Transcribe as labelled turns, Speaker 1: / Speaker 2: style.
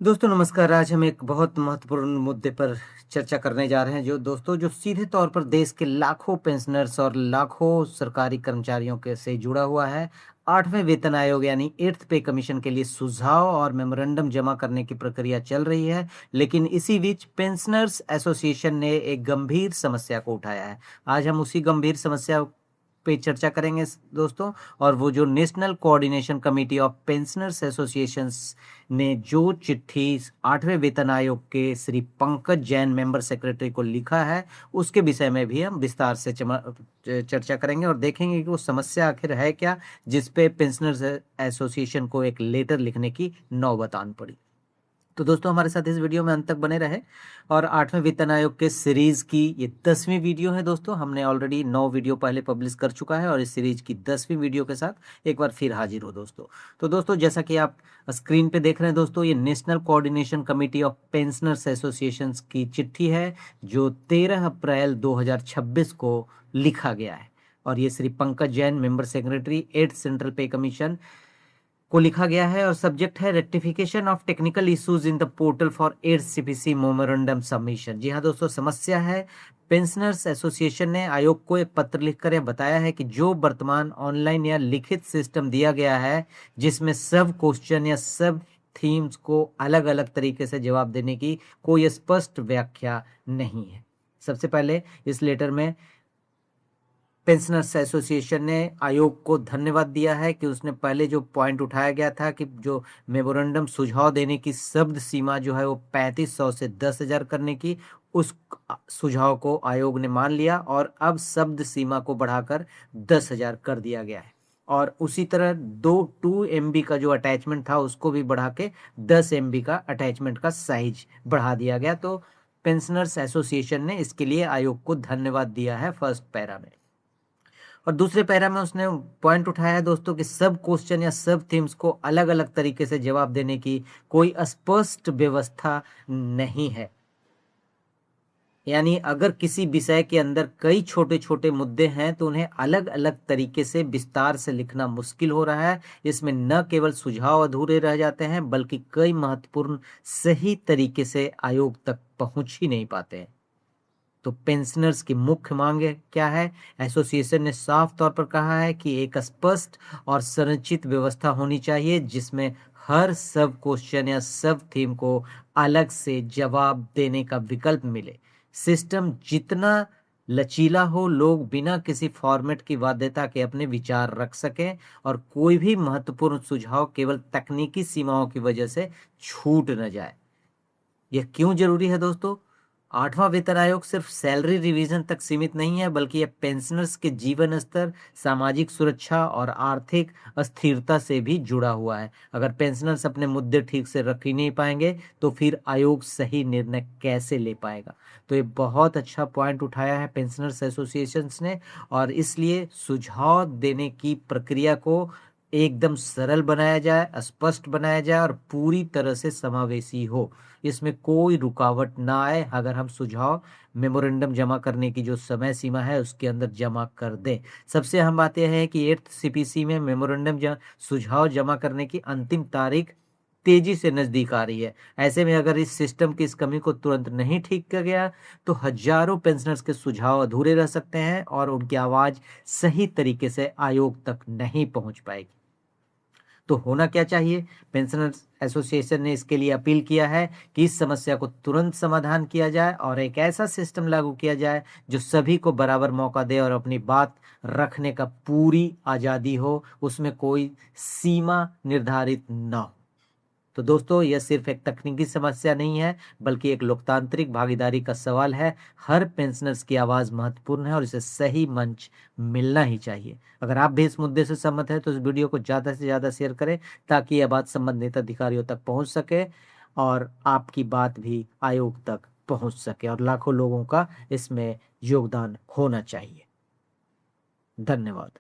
Speaker 1: दोस्तों नमस्कार। आज हम एक बहुत महत्वपूर्ण मुद्दे पर चर्चा करने जा रहे हैं जो सीधे तौर पर देश के लाखों पेंशनर्स और लाखों सरकारी कर्मचारियों के से जुड़ा हुआ है। आठवें वेतन आयोग यानी एट्थ पे कमीशन के लिए सुझाव और मेमोरेंडम जमा करने की प्रक्रिया चल रही है। लेकिन इसी बीच पेंशनर्स एसोसिएशन ने एक गंभीर समस्या को उठाया है। आज हम उसी गंभीर समस्या पे चर्चा करेंगे दोस्तों। और वो जो national coordination committee of pensioners associations ने जो चिट्ठी आठवें वेतन आयोग के श्री पंकज जैन मेंबर सेक्रेटरी को लिखा है, उसके विषय में भी हम विस्तार से चर्चा करेंगे और देखेंगे कि वो समस्या आखिर है क्या, जिस पे पेंशनर्स एसोसिएशन को एक लेटर लिखने की नौबत आन पड़ी। तो दोस्तों हमारे साथ इस वीडियो में अंत तक बने रहे। और आठवें वेतन आयोग के सीरीज की ये 10वीं वीडियो है दोस्तों। हमने ऑलरेडी 9 वीडियो पहले पब्लिश कर चुका है और इस सीरीज की 10वीं वीडियो के साथ एक बार फिर हाजिर हो दोस्तों। तो दोस्तों जैसा कि आप स्क्रीन पे देख रहे हैं दोस्तों, ये national coordination committee of pensioners association की चिट्ठी है जो 13 अप्रैल 2026 को लिखा गया है। और ये Shri Pankaj Jain member secretary at central pay commission को लिखा गया है और सब्जेक्ट है rectification of technical issues in the portal for eighth CPC memorandum submission. जी हाँ दोस्तों, समस्या है पेंशनर्स एसोसिएशन ने आयोग को एक पत्र लिखकर यह बताया है कि जो वर्तमान ऑनलाइन या लिखित सिस्टम दिया गया है, जिसमें सब क्वेश्चन या सब थीम्स को अलग अलग तरीके से जवाब देने की कोई स्पष्ट व्याख्या नहीं है। सबसे पहले इस लेटर में पेंशनर्स एसोसिएशन ने आयोग को धन्यवाद दिया है कि उसने पहले जो पॉइंट उठाया गया था कि जो मेमोरेंडम सुझाव देने की शब्द सीमा जो है वो 3500 से 10,000 करने की, उस सुझाव को आयोग ने मान लिया और अब शब्द सीमा को बढ़ाकर 10,000 कर दिया गया है। और उसी तरह 2 MB का जो अटैचमेंट था उसको भी बढ़ा के 10 MB का अटैचमेंट का साइज बढ़ा दिया गया। तो पेंशनर्स एसोसिएशन ने इसके लिए आयोग को धन्यवाद दिया है फर्स्ट पैरा में। और दूसरे पैरा में उसने पॉइंट उठाया है दोस्तों कि सब क्वेश्चन या सब थीम्स को अलग अलग तरीके से जवाब देने की कोई स्पष्ट व्यवस्था नहीं है। यानी अगर किसी विषय के अंदर कई छोटे छोटे मुद्दे हैं तो उन्हें अलग अलग तरीके से विस्तार से लिखना मुश्किल हो रहा है। इसमें न केवल सुझाव अधूरे रह जाते हैं बल्कि कई महत्वपूर्ण सही तरीके से आयोग तक पहुंच ही नहीं पाते हैं। तो पेंशनर्स की मुख्य मांग क्या है? एसोसिएशन ने साफ तौर पर कहा है कि एक स्पष्ट और संरचित व्यवस्था होनी चाहिए जिसमें हर सब क्वेश्चन या सब थीम को अलग से जवाब देने का विकल्प मिले। सिस्टम जितना लचीला हो, लोग बिना किसी फॉर्मेट की बाध्यता के अपने विचार रख सकें और कोई भी महत्वपूर्ण सुझाव केवल तकनीकी सीमाओं की वजह से छूट न जाए। यह क्यों जरूरी है दोस्तों? आठवां वेतन आयोग सिर्फ सैलरी रिवीजन तक सीमित नहीं है बल्कि यह पेंशनर्स के जीवन स्तर, सामाजिक सुरक्षा और आर्थिक अस्थिरता से भी जुड़ा हुआ है। अगर पेंशनर्स अपने मुद्दे ठीक से रख ही नहीं पाएंगे तो फिर आयोग सही निर्णय कैसे ले पाएगा? तो ये बहुत अच्छा पॉइंट उठाया है पेंशनर्स एसोसिएशंस ने। और इसलिए सुझाव देने की प्रक्रिया को एकदम सरल बनाया जाए, स्पष्ट बनाया जाए और पूरी तरह से समावेशी हो। इसमें कोई रुकावट ना आए। अगर हम सुझाव मेमोरेंडम जमा करने की जो समय सीमा है उसके अंदर जमा कर दें। सबसे अहम बात यह है कि एट्थ सीपीसी में सुझाव जमा करने की अंतिम तारीख तेजी से नजदीक आ रही है। ऐसे में अगर इस सिस्टम की इस कमी को तुरंत नहीं ठीक किया गया तो हजारों पेंशनर्स के सुझाव अधूरे रह सकते हैं और उनकी आवाज सही तरीके से आयोग तक नहीं पहुंच पाएगी। तो होना क्या चाहिए? पेंशनर्स एसोसिएशन ने इसके लिए अपील किया है कि इस समस्या को तुरंत समाधान किया जाए और एक ऐसा सिस्टम लागू किया जाए जो सभी को बराबर मौका दे और अपनी बात रखने का पूरी आजादी हो, उसमें कोई सीमा निर्धारित न हो। तो दोस्तों यह सिर्फ एक तकनीकी समस्या नहीं है बल्कि एक लोकतांत्रिक भागीदारी का सवाल है। हर पेंशनर्स की आवाज महत्वपूर्ण है और इसे सही मंच मिलना ही चाहिए। अगर आप भी इस मुद्दे से सहमत हैं तो इस वीडियो को ज्यादा से ज्यादा शेयर करें ताकि यह बात संबंधित अधिकारियों तक पहुंच सके और आपकी बात भी आयोग तक पहुंच सके और लाखों लोगों का इसमें योगदान होना चाहिए। धन्यवाद।